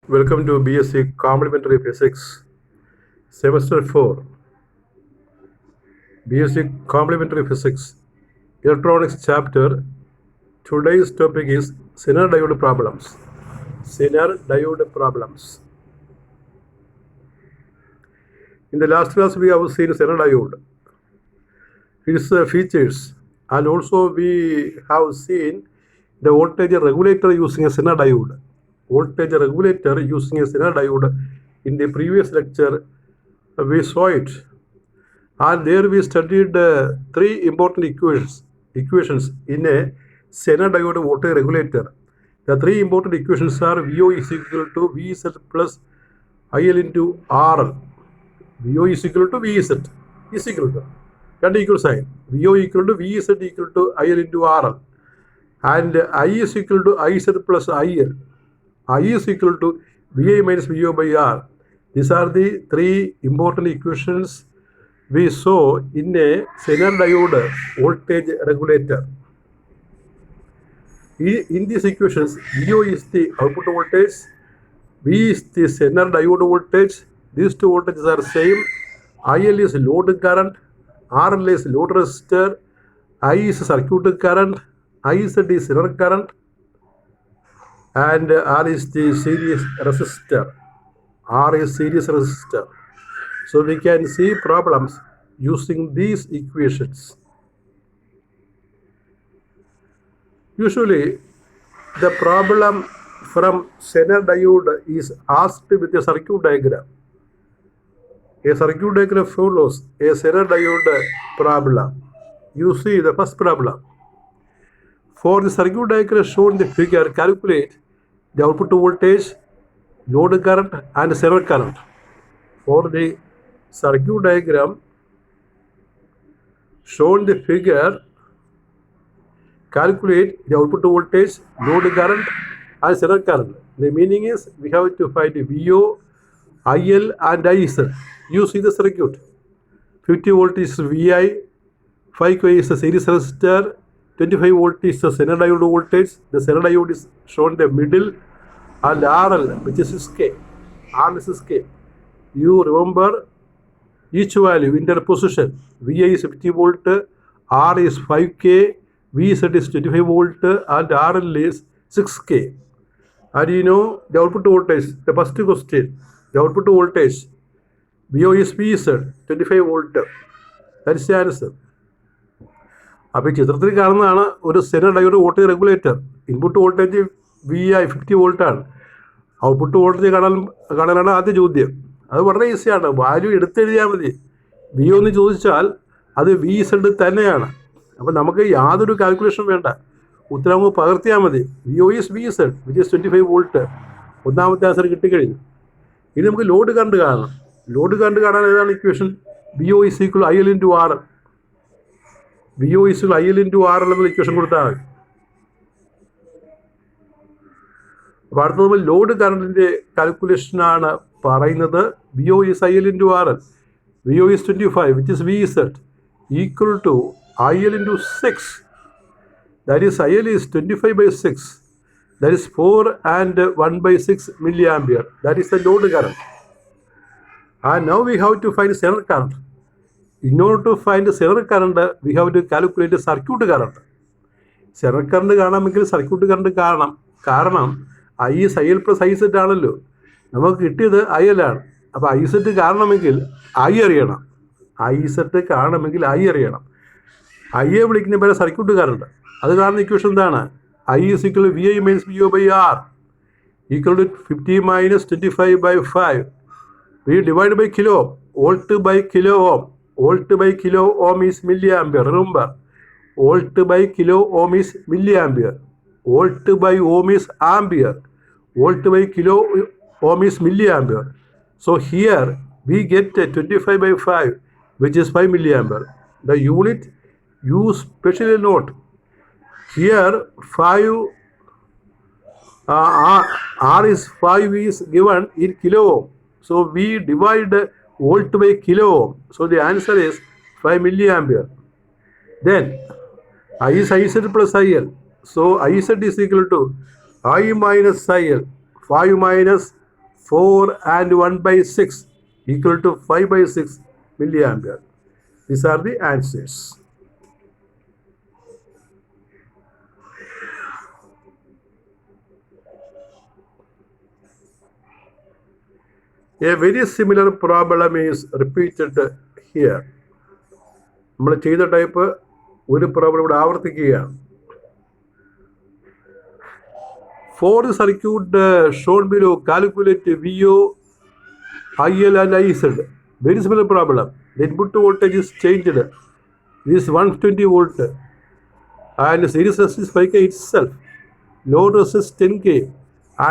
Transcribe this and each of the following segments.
Welcome to BSc Complementary Physics, Semester 4. BSc Complementary Physics, Electronics Chapter. Today's topic is Zener diode problems. Zener diode problems. In the last class, we have seen Zener diode, its features, and also we have seen the voltage regulator using a Zener diode. Voltage regulator using a Zener diode. In the previous lecture, we saw it, and there we studied three important equations in a Zener diode voltage regulator. The three important equations are VO is equal to VZ plus IL into RL. VO is equal to VZ is equal to രണ്ട് equal sign. VO equal to VZ equal to IL into RL, and I is equal to IZ plus IL. I is equal to VI minus VO by R. These are the three important equations we saw in a Zener diode voltage regulator. In these equations, VO is the output voltage, V is the Zener diode voltage. These two voltages are same. IL is load current, RL is load resistor, I is circuit current, IZ is Zener current, and R is the series resistor. R is series resistor. So we can see problems using these equations. Usually, the problem from Zener diode is asked with a circuit diagram. A circuit diagram follows a Zener diode problem. You see the first problem. For the circuit diagram shown in the figure, calculate the output voltage, load current, and Zener current. For the circuit diagram shown in the figure, calculate the output voltage, load current, and Zener current. The meaning is we have to find VO, IL, and IZ. You see the circuit. 50 volt is VI, 5K is the series resistor, 25 volt is the Zener diode voltage. The Zener diode is shown in the middle, and RL, which is 6K. RL is 6K. You remember each value in their position. VI is 50 volt, R is 5K, VZ is 25 volt, and RL is 6K. And you know the output voltage, the first question, the output voltage, VO is VZ, 25 volt. That is the answer. അപ്പോൾ ഈ ചിത്രത്തിൽ കാണുന്നതാണ് ഒരു Zener diode voltage regulator. Input voltage VI 50 വോൾട്ടാണ്. Output voltage കാണാനാണ് ആദ്യ ചോദ്യം. അത് വളരെ ഈസിയാണ്. വാല്യൂ എടുത്തെഴുതിയാൽ മതി. VO എന്ന് ചോദിച്ചാൽ അത് VZ തന്നെയാണ്. അപ്പോൾ നമുക്ക് യാതൊരു കാൽക്കുലേഷൻ വേണ്ട. ഉത്തരം പകർത്തിയാൽ മതി. VO is VZ, which is 25 volt. ഒന്നാമത്തെ ആൻസർ കിട്ടിക്കഴിഞ്ഞു. ഇനി നമുക്ക് ലോഡ് കറണ്ട് കാണണം. ലോഡ് കറണ്ട് കാണാൻ ഏതാണ് equation? VO is equal to IL into RL. VO is equal to IL into RL എന്ന ഇക്വേഷൻ കൊടുത്താൽ മതി. അപ്പോൾ അടുത്ത നമ്മൾ ലോഡ് കറണ്ടിൻ്റെ കാൽക്കുലേഷനാണ് പറയുന്നത്. VO is IL into RL. VO is 25, which is VZ, equal to IL into 6. That is, IL is 25 by 6. That is 4 and 1 by 6 milliampere. That is the load current. And now we have to find Zener current. In order to find Zener current, we have to calculate the circuit current. Zener current കാണാമെങ്കിൽ circuit current കാണണം. കാരണം I is IL plus IZ ആണല്ലോ. നമുക്ക് കിട്ടിയത് IL ആണ്. അപ്പോൾ IZ കാണണമെങ്കിൽ I അറിയണം. IZ കാണണമെങ്കിൽ I അറിയണം. I വിളിക്കുന്ന പേര് സർക്യൂട്ട് കറണ്ട്. അത് കാണുന്ന ഇക്വേഷൻ എന്താണ്? I is equal to VI minus VO by R, equal to 50 minus 25 by 5. We divide by kilo ohm. Volt by kilo ohm. Volt by kilo ohm is milliampere. Remember, volt by kilo ohm is milliampere. Volt by ohm is ampere. Volt by kilo ohm is milliampere. So here we get 25 by 5, which is 5 milliampere. The unit you specially note. Here 5 R is 5 is given in kilo ohm. So we divide volt by kilo ohm. So the answer is 5 milliampere. Then I is IZ plus IL. So IZ is equal to I minus IL. 5 minus 4 and 1 by 6 equal to 5 by 6 milliampere. These are the answers. A very similar problem is repeated here. നമ്മൾ ചെയ്ത type ഒരു problem ഇവിടെ ആവർത്തിക്കുകയാണ്. For the circuit shown below, calculate VO, IL and IZ. Very similar problem. The input voltage is changed. This is 120 volt and series resistance 5K itself. Load resistance 10K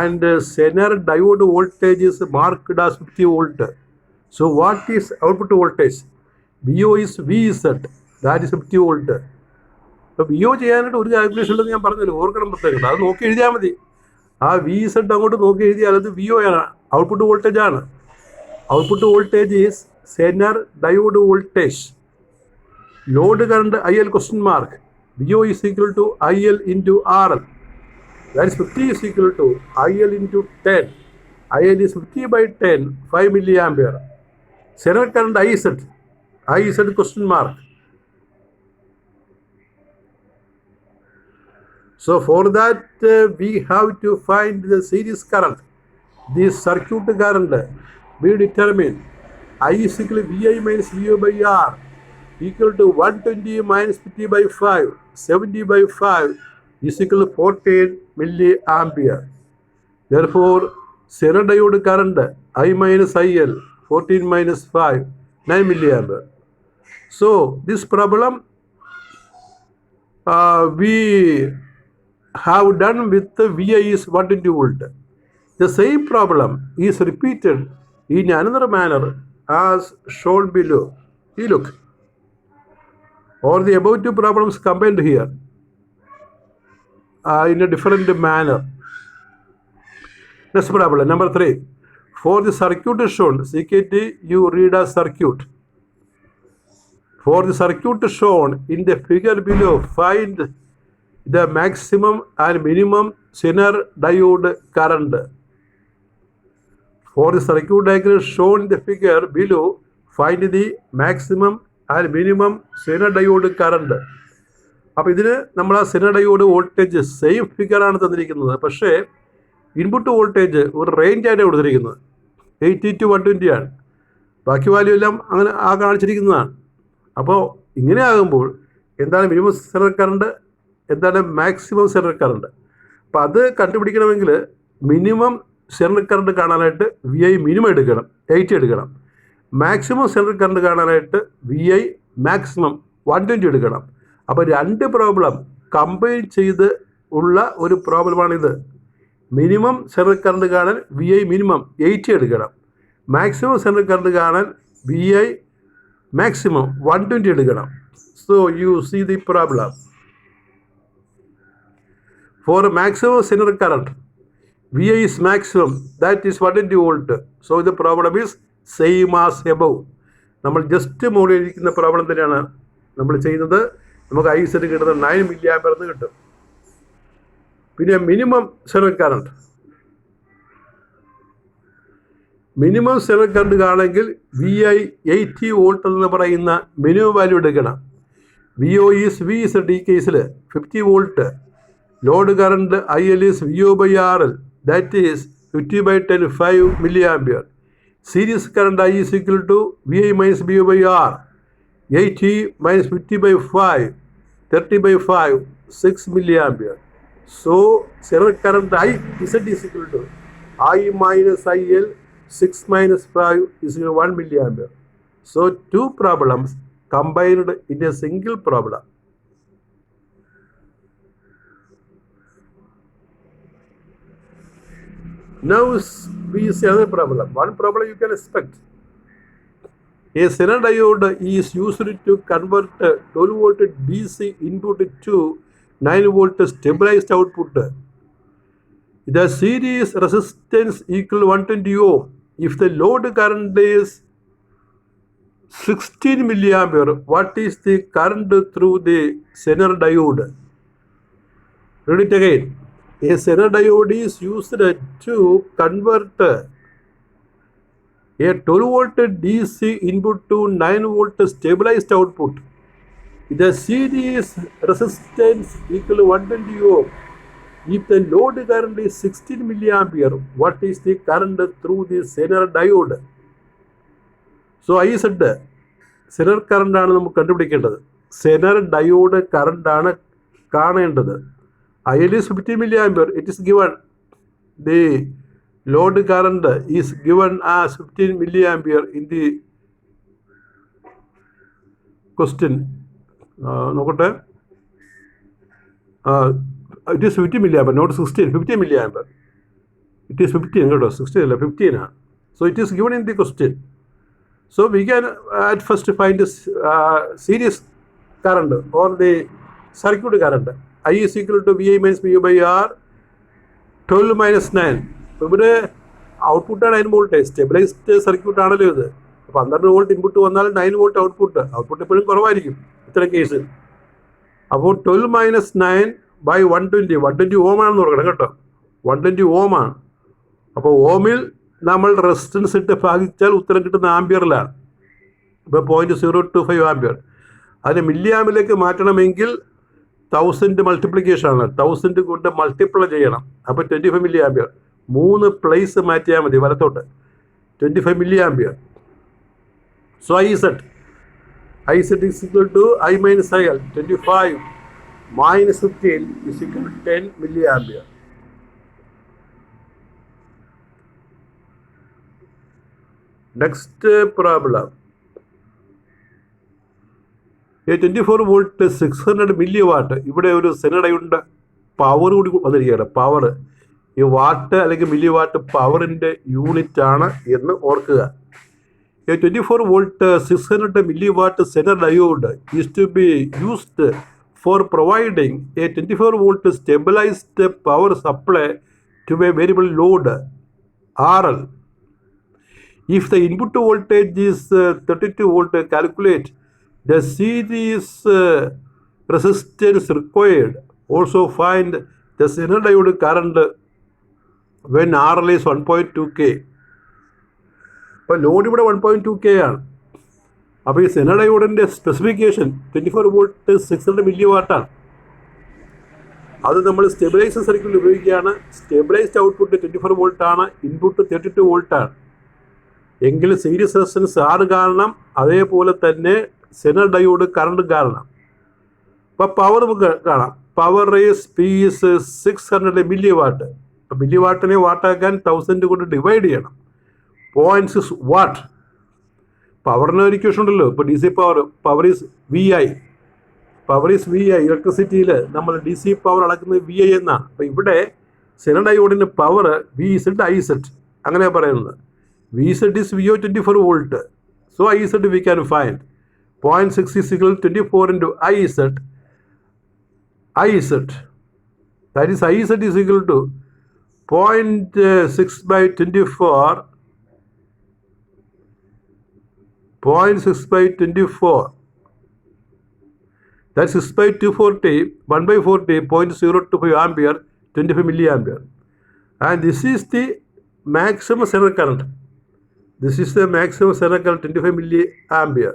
and Zener diode voltage is marked as 50 volt. So what is output voltage? VO is VZ, that is 50 volt. അപ്പോൾ VO ചെയ്യാനായിട്ട് ഒരു calculation ഉണ്ടെന്ന് ഞാൻ പറഞ്ഞല്ലോ, ഓർക്കണം പ്രത്യേകം. അത് നോക്കി എഴുതിയാൽ മതി. ആ VZ അങ്ങോട്ട് നോക്കി എഴുതിയാൽ അത് VO ആണ്, ഔട്ട്പുട്ട് വോൾട്ടേജ് ആണ്. Output voltage is Zener diode voltage. Load current IL question mark. VO is equal to IL into RL. That is 50 is equal to IL into 10. IL is 50 by 10, 5 milliampere. Zener current IZ question mark. So for that we have to find the series current. This circuit current we determine I is equal to VI minus VO by R equal to 120 minus 50 by 5, 70 by 5 is equal to 14 milliampere. Therefore, Zener diode current I minus IL, 14 minus 5, 9 milliampere. So this problem we have done with the VI is 120 volt. The same problem is repeated in another manner as shown below. You look. Or the above two problems combined here in a different manner. Next problem, number 3. For the circuit shown, CKT, you read a circuit. For the circuit shown in the figure below, find the maximum and minimum Zener diode current. For the circuit diagram shown in the figure below, find the maximum and minimum Zener diode current. അപ്പോൾ ഇതിന് നമ്മൾ ആ Zener diode voltage same ഫിഗറാണ് തന്നിരിക്കുന്നത്. പക്ഷേ input voltage ഒരു റേഞ്ചായിട്ട് കൊടുത്തിരിക്കുന്നത് 80 to 120 ആണ്. ബാക്കി വാല്യൂ എല്ലാം അങ്ങനെ കാണിച്ചിരിക്കുന്നതാണ്. അപ്പോൾ ഇങ്ങനെ ആകുമ്പോൾ എന്താണ് മിനിമം സെനർ കറണ്ട്, എന്താണ് മാക്സിമം സെനർ കറണ്ട്? അപ്പോൾ അത് കണ്ടുപിടിക്കണമെങ്കിൽ മിനിമം സെനർ കറണ്ട് കാണാനായിട്ട് VI മിനിമം എടുക്കണം, 80 എടുക്കണം. മാക്സിമം സെനർ കറണ്ട് കാണാനായിട്ട് VI മാക്സിമം 120 എടുക്കണം. അപ്പോൾ രണ്ട് പ്രോബ്ലം കമ്പൈൻ ചെയ്ത് ഉള്ള ഒരു പ്രോബ്ലമാണിത്. മിനിമം സെനർ കറണ്ട് കാണാൻ VI മിനിമം 80 എടുക്കണം. മാക്സിമം സെനർ കറണ്ട് കാണാൻ VI മാക്സിമം 120 എടുക്കണം. So you see the problem. For maximum Zener current, VI is maximum, that is 120 volt. So the problem is same as above. നമ്മൾ just മുകളിൽ ഇരിക്കുന്ന problem തന്നെയാണ് നമ്മൾ ചെയ്യുന്നത്. നമുക്ക് IZ കിട്ടുന്നത് 9 milliampere എന്ന് കിട്ടും. പിന്നെ minimum Zener current, minimum Zener current ആണെങ്കിൽ VI 80 വോൾട്ട് എന്ന് പറയുന്ന മിനിമം വാല്യൂ എടുക്കണം. VO ഈസ് VZ ഈ കേസിൽ 50 volt. Load current IL is VO by RL, that is 50 by 10, 5 milliampere. Series current I is equal to VI minus VO by R, 80 minus 50 by 5, 30 by 5, 6 milliampere. So Zener current IZ is equal to I minus IL, 6 minus 5 is equal to 1 milliampere. So two problems combined in a single problem. Now we see another problem. One problem you can expect. A Zener diode is used to convert 12 volt DC input to 9 volt stabilized output. The series resistance equal 120 ohm. If the load current is 16 milliampere, what is the current through the Zener diode? Read it again. A Zener diode is used to convert A 12 volt DC input to 9 volt stabilized output. The series resistance equal to 120 ohm. If the load current is 16 milliampere, what is the current through the Zener diode? So I said Zener current ആണ് നമുക്ക് കണ്ടുപിടിക്കേണ്ടത്. Zener diode current ആണ് കാണേണ്ടത്. IL is 50 milliampere. It is given. The load current is given as 15 milliampere in the question. നോക്കട്ടെ. It is 50 milliampere, not 16. 50 milliampere. It is 15. കേട്ടോ, 16 അല്ല 15 ആണ്. So it is given in the question. So we can at first find this series current or the circuit current. I is equal to VI minus VO by R 12 minus 9. അപ്പോൾ ഇവിടെ ഔട്ട്പുട്ടാണ് 9 volt. Stabilised circuit ആണല്ലോ ഇത്. 12 volt input വന്നാൽ 9 volt output എപ്പോഴും കുറവായിരിക്കും ഇത്തരം കേസിൽ. അപ്പോൾ 12 മൈനസ് 9 ബൈ 120 ഓം ആണെന്ന് ഓർക്കണം കേട്ടോ. 120 ഓം ആണ്. അപ്പോൾ ഓമിൽ നമ്മൾ റെസിസ്റ്റൻസ് ഇട്ട് ഭാഗിച്ചാൽ ഉത്തരം കിട്ടുന്ന ആംബിയറിലാണ്. ഇപ്പോൾ 0.025 ആംബിയർ. അതിനെ മില്ലി ആമ്പിലേക്ക് മാറ്റണമെങ്കിൽ 1000 മൾട്ടിപ്ലിക്കേഷൻ ആണ്. 1000 കൊണ്ട് മൾട്ടിപ്ലൈ ചെയ്യണം. അപ്പോൾ 25 മില്ലി ആംബിയർ. 3 പ്ലേസ് മാറ്റിയാൽ മതി വലത്തോട്ട്. 25 milli ampere. So I Z is equal to I minus IL. 25 minus 15 is equal to 10 milliampere. Next problem. A 24 volt 600 milliwatt. ഇവിടെ ഒരു സെനഡയുണ്ട്. പവർ കൂടി വന്നിരിക്കുകയാണ്. പവർ ഈ വാട്ട് അല്ലെങ്കിൽ മില്ലി വാട്ട് പവറിൻ്റെ യൂണിറ്റ് ആണ് എന്ന് ഓർക്കുക. A 24 volt 600 milliwatt Zener diode is to be used for providing a 24 volt stabilized power supply to a variable load RL. If the input voltage is 32 volt, calculate the series resistance required. Also find the Zener diode current when RL is 1.2K. അപ്പോൾ load ഇവിടെ 1.2K ആണ്. അപ്പോൾ ഈ Zener ഡയോഡിൻ്റെ specification 24 volt 600 milli വാട്ടാണ്. അത് നമ്മൾ stabiliser സർക്യൂട്ടിൽ ഉപയോഗിക്കുകയാണ്. Stabilised output 24 വോൾട്ടാണ്. Input 32 വോൾട്ടാണ്. എങ്കിൽ സീരീസ് റെസിസ്റ്റൻസ് 6 കാരണം, അതേപോലെ തന്നെ സെനർ ഡയോഡ് കറണ്ട് കാരണം. അപ്പോൾ പവർ നമുക്ക് കാണാം. Power P is 600 milli watt. അപ്പോൾ മില്ലി വാട്ടിനെ വാട്ടാക്കാൻ 1000 കൊണ്ട് ഡിവൈഡ് ചെയ്യണം. 0.6 വാട്ട്. പവറിന് ഒരു ഇക്വേഷൻ ഉണ്ടല്ലോ. ഇപ്പോൾ DC power is VI. Power is VI. ഇലക്ട്രിസിറ്റിയിൽ നമ്മൾ DC പവർ അളക്കുന്നത് VI എന്നാണ്. അപ്പോൾ ഇവിടെ സെനർ ഡയോഡിന് പവർ VZ IZ അങ്ങനെയാണ് പറയുന്നത്. VZ is VO 24 volt. So IZ we can find 0.6 is equal to 24 into IZ. That is IZ is equal to 0.6 by 24. 0.6 by 24. That's 6 by 240. 1 by 40. 0.025 ampere. 25 milliampere. And this is the maximum Zener current. This is the maximum Zener current, 25 milliampere.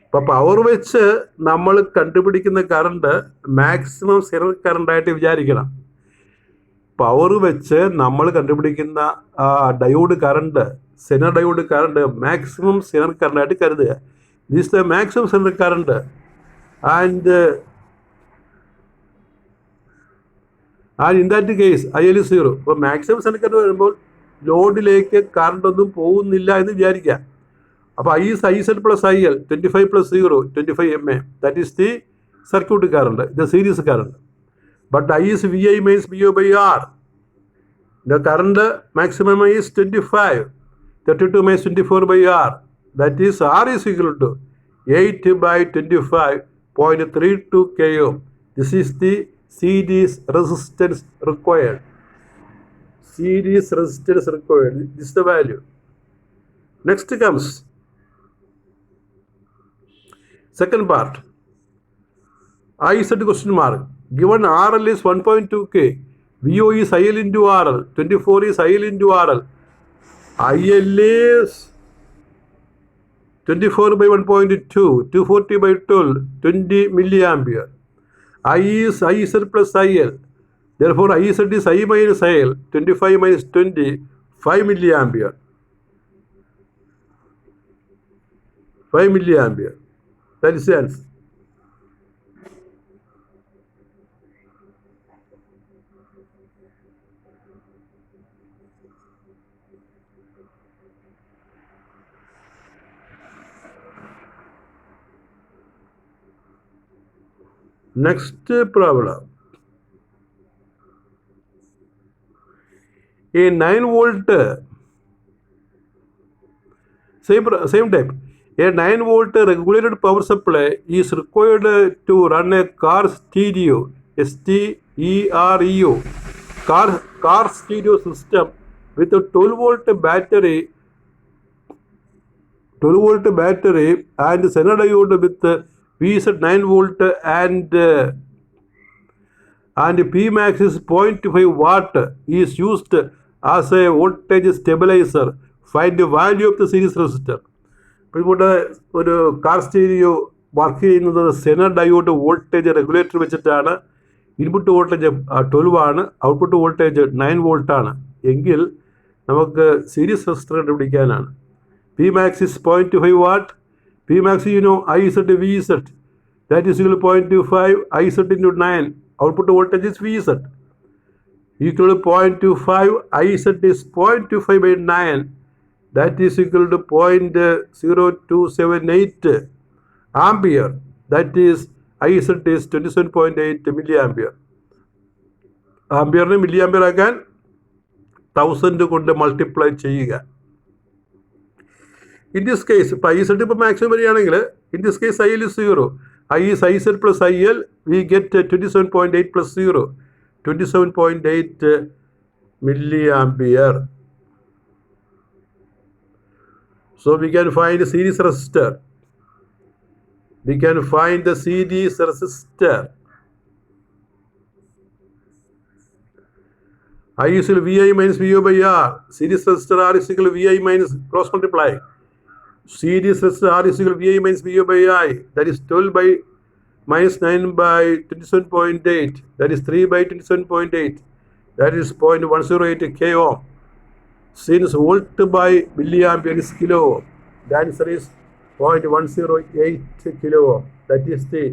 അപ്പോൾ power വെച്ച് നമ്മൾ കണ്ടുപിടിക്കുന്ന current maximum zener കറണ്ടായിട്ട് വിചാരിക്കണം. Power വെച്ച് നമ്മൾ കണ്ടുപിടിക്കുന്ന diode current, zener diode current maximum zener കറണ്ടായിട്ട് കരുതുക. This the maximum Zener current and in that case IL is 0. അപ്പോൾ മാക്സിമം സെനർ കറണ്ട് വരുമ്പോൾ ലോഡിലേക്ക് കറണ്ട് ഒന്നും പോകുന്നില്ല എന്ന് വിചാരിക്കുക. അപ്പോൾ I is IZ plus IL, 25 plus 0, 25 mA. That is the circuit current, the series current. But I is VI minus VO by R. The current maximum is 25. 32 minus 24 by R. That is R is equal to 8 by 25.32 k ohm. This is the series resistance required. Series resistance required. This is the value. Next comes second part. I said question mark. Given RL is 1.2K, VO is IL into RL. 24 is IL into RL. IL is 24 by 1.2, 240 by 12, 20 milliampere. I is IZ plus IL. Therefore, IZ is I minus IL. 25 minus 20, 5 milliampere. 5 milliampere. That is the answer. Next problem. A 9 volt, same type. A 9 volt regulated power supply is required to run a car stereo, STEREO, car stereo system with a 12 volt battery and Zener diode with VZ 9 volt and Pmax is 0.5 watt is used as a voltage stabilizer. Find the value of the series resistor. ഇപ്പോൾ ഇവിടെ ഒരു car stereo work ചെയ്യുന്നത് Zener diode voltage regulator വെച്ചിട്ടാണ്. Input voltage 12 ആണ്, output voltage 9 വോൾട്ടാണ് എങ്കിൽ നമുക്ക് series resistor കണ്ടുപിടിക്കാനാണ്. Pmax is 0.5 watt. Pmax, you know, IZ VZ. That is equal to 0.25 IZ into 9. Output voltage is VZ. Equal to 0.25 IZ is 0.25 by 9. That is equal to 0.0278 ampere. That is IZ is 27.8 milliampere. ആംപിയറിന് മില്ലിയാമ്പിയർ ആക്കാൻ 1000 കൊണ്ട് multiply ചെയ്യുക. In this case, ഇപ്പോൾ IZ ഇപ്പോൾ maximum വരികയാണെങ്കിൽ in this case IL is 0. I is IZ plus IL, we get 27.8 plus 0, 27.8 milliampere. So we can find the series resistor. I is equal to VI minus VO by R. Series resistor R is equal to VI minus cross multiply. Series resistor R is equal to VI minus VO by I. That is 12 by minus 9 by 27.8. That is 3 by 27.8. That is 0.108 k ohm. Since volt by milliampere is kilo ohm, the answer is 0.108 kilo ohm. That is the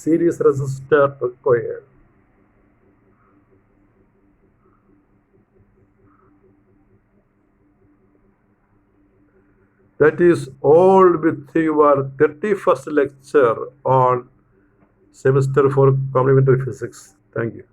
series resistor required. That is all with your 31st lecture on semester 4 complementary physics. Thank you.